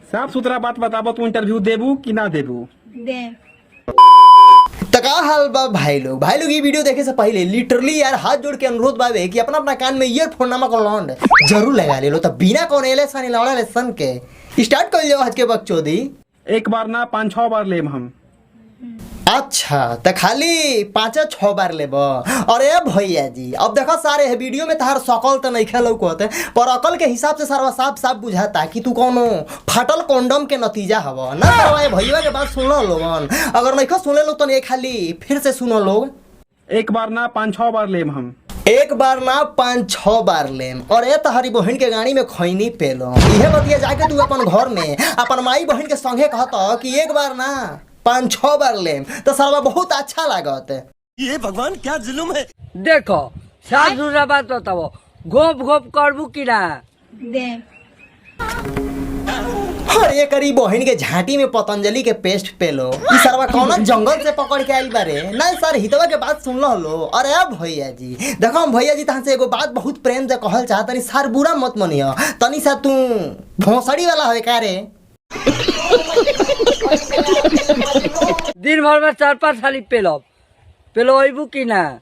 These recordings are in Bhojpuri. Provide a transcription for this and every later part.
साफ सुथरा बात बताबो, तू इंटरव्यू देबू कि ना देबू? दे। तो का हाल बा भाई लोग ये वीडियो देखे से पहले लिटरली यार हाथ जोड़ के अनुरोध बाबे कि अपना अपना कान में ईयरफोन नामक लौंड जरूर लगा ले लो, तो बिना कौन एलेसन लौड़ा लेसन के स्टार्ट कर लियो आज के बकचोदी। एक बार ना 5-6 बार लेम हम। अच्छा तो खाली 5-6 बार लेब। अरे भैया जी अब देखो सारे है वीडियो में तहार सकल तो नहीं खेल पर अकल के हिसाब से सारा साफ साफ बुझाता कि तू कौनो फाटल कॉन्डम के नतीजा हव ना। भैया के बात सुन लो लोगन, अगर नहीं सुने लो तो ये खाली फिर से सुनो लोग। एक बार ना 5-6 बार लेम हम। एक बार ना 5-6 बार लेम। और ये तहरी बहन के गाड़ी में खैनी पेलो इहे बतिया जाके तू अपन घर में अपन माई बहन के संगे कहता कि एक बार ना 5-6 बार लेम तो सरवा बहुत अच्छा लागत। ये भगवान क्या जुल्म है। देखो साफ सुथरा बात बताओ, गोप गोप करबू कि ना? दे। अरे करी बहन के झांटी में पतंजलि के पेस्ट पेलो ई सरवा कौन जंगल से पकड़ के आइल बारे। नहीं सर हितवा के बात सुन लो। अरे भैया जी देखो हम भैया जी तहां से एगो बात बहुत प्रेम से कहल चाहतनी, सर बुरा मत मनियो तनी सा तू भोसड़ी वाला है का रे? दिन भर में 4-5 थाली पेलो अबू कि ना?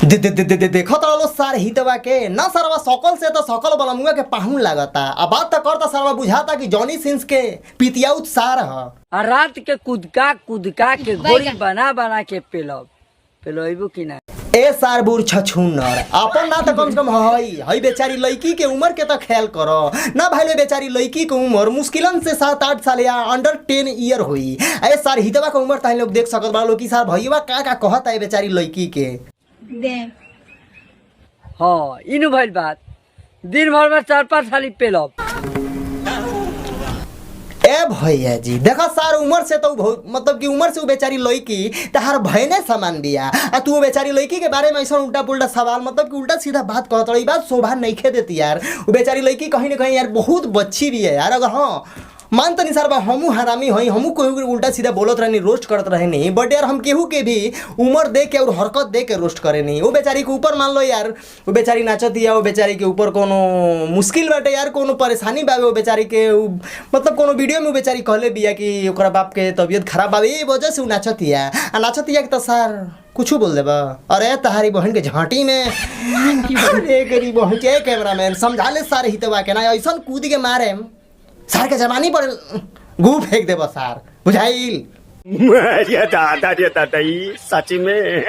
देखो तो लो सर हितवा के ना सरवा सकल से तो सकल वाला मुआ के पाहुन लागता। अब बात तो करता सरवा बुझाता कि जॉनी सिंस के पितिया उत्सार ह। आ रात के कुदका के गोरी बना के पेलो अबू कि ना? ए सार बुर छछुन्नर अपन ना तो कम से कम हई बेचारी लड़की के उम्र के तो ख्याल करो ना भाई लो। बेचारी लड़की के उम्र मुश्किलन से 7-8 साल या अंडर 10 ईयर हुई। ए सार हितवा के उम्र ताही लोग देख सकत बा लोग कि सार भईवा का कहता है बेचारी लड़की के। दे। हाँ इनु भइल बात, दिन भर में 4-5 थाली पेलो। ए भैया जी देखा सार उम्र से तो मतलब कि उम्र से वो बेचारी लड़की तहार भयने समान बिया आ तू बेचारी लड़की के बारे में ऐसा उल्टा पुल्टा सवाल मतलब कि उल्टा सीधा बात कहत रही। बात शोभा नहीं खे देती यार। वो बेचारी लड़की कहीं ना कहीं यार बहुत बच्ची भी है यार। अगर हाँ मान तनी सर बा हमू हरामी हई हमू कोई उल्टा सीधा बोलत रहनी रोस्ट करत रहे नहीं, बट यार हम केहू के भी उम्र देख के और हरकत देख के रोस्ट करे नहीं। वो बेचारी के ऊपर मान लो यार वो बेचारी नाचत या वो बेचारी के ऊपर कोनो मुश्किल बाटे यार, कोनो परेशानी बावे वो बेचारी के मतलब कोनो वीडियो में वो बेचारी कहले बिया कि ओकरा बाप के तबीयत खराब बावे ये वजह से वो नाचत या के तो सर कुछ बोल देबा। अरे तहारी बहन के झांटी में अरे गरी बहन के कैमरामैन समझा ले सारे हितवा के ना ऐसा कूद के मारे सार के जमानी पर गू फेंक दे सार बुझाइल। दादा सच में।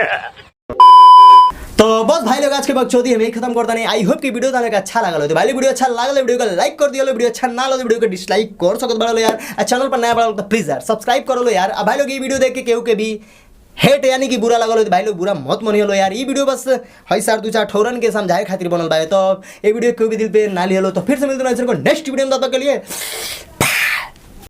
तो बस भाई लोग आज के बकचोदी हम खत्म करता नहीं। आई होप कि वीडियो तुम्हें अच्छा लगा लो तो भाई वीडियो अच्छा लगा वीडियो को लाइक कर दियो। वीडियो अच्छा ना लगे वीडियो को डिसलाइक कर सकते बड़ा लो यार। चैनल पर नया बड़ा तो प्लीज यार सब्सक्राइब करो लो यार। अब भाई लोग ये वीडियो देख के केहू के भी हेट यानी कि बुरा लगल हो तो भाई लोग बुरा मत मनियो लो यार। ये वीडियो बस हई सार 2-4 ठौरन के समझाए खातिर बनल बा। तो ये वीडियो कोई भी दिल पे ना लियो लो। तो फिर से मिलते हैं नेक्स्ट वीडियो में, तब तक के लिए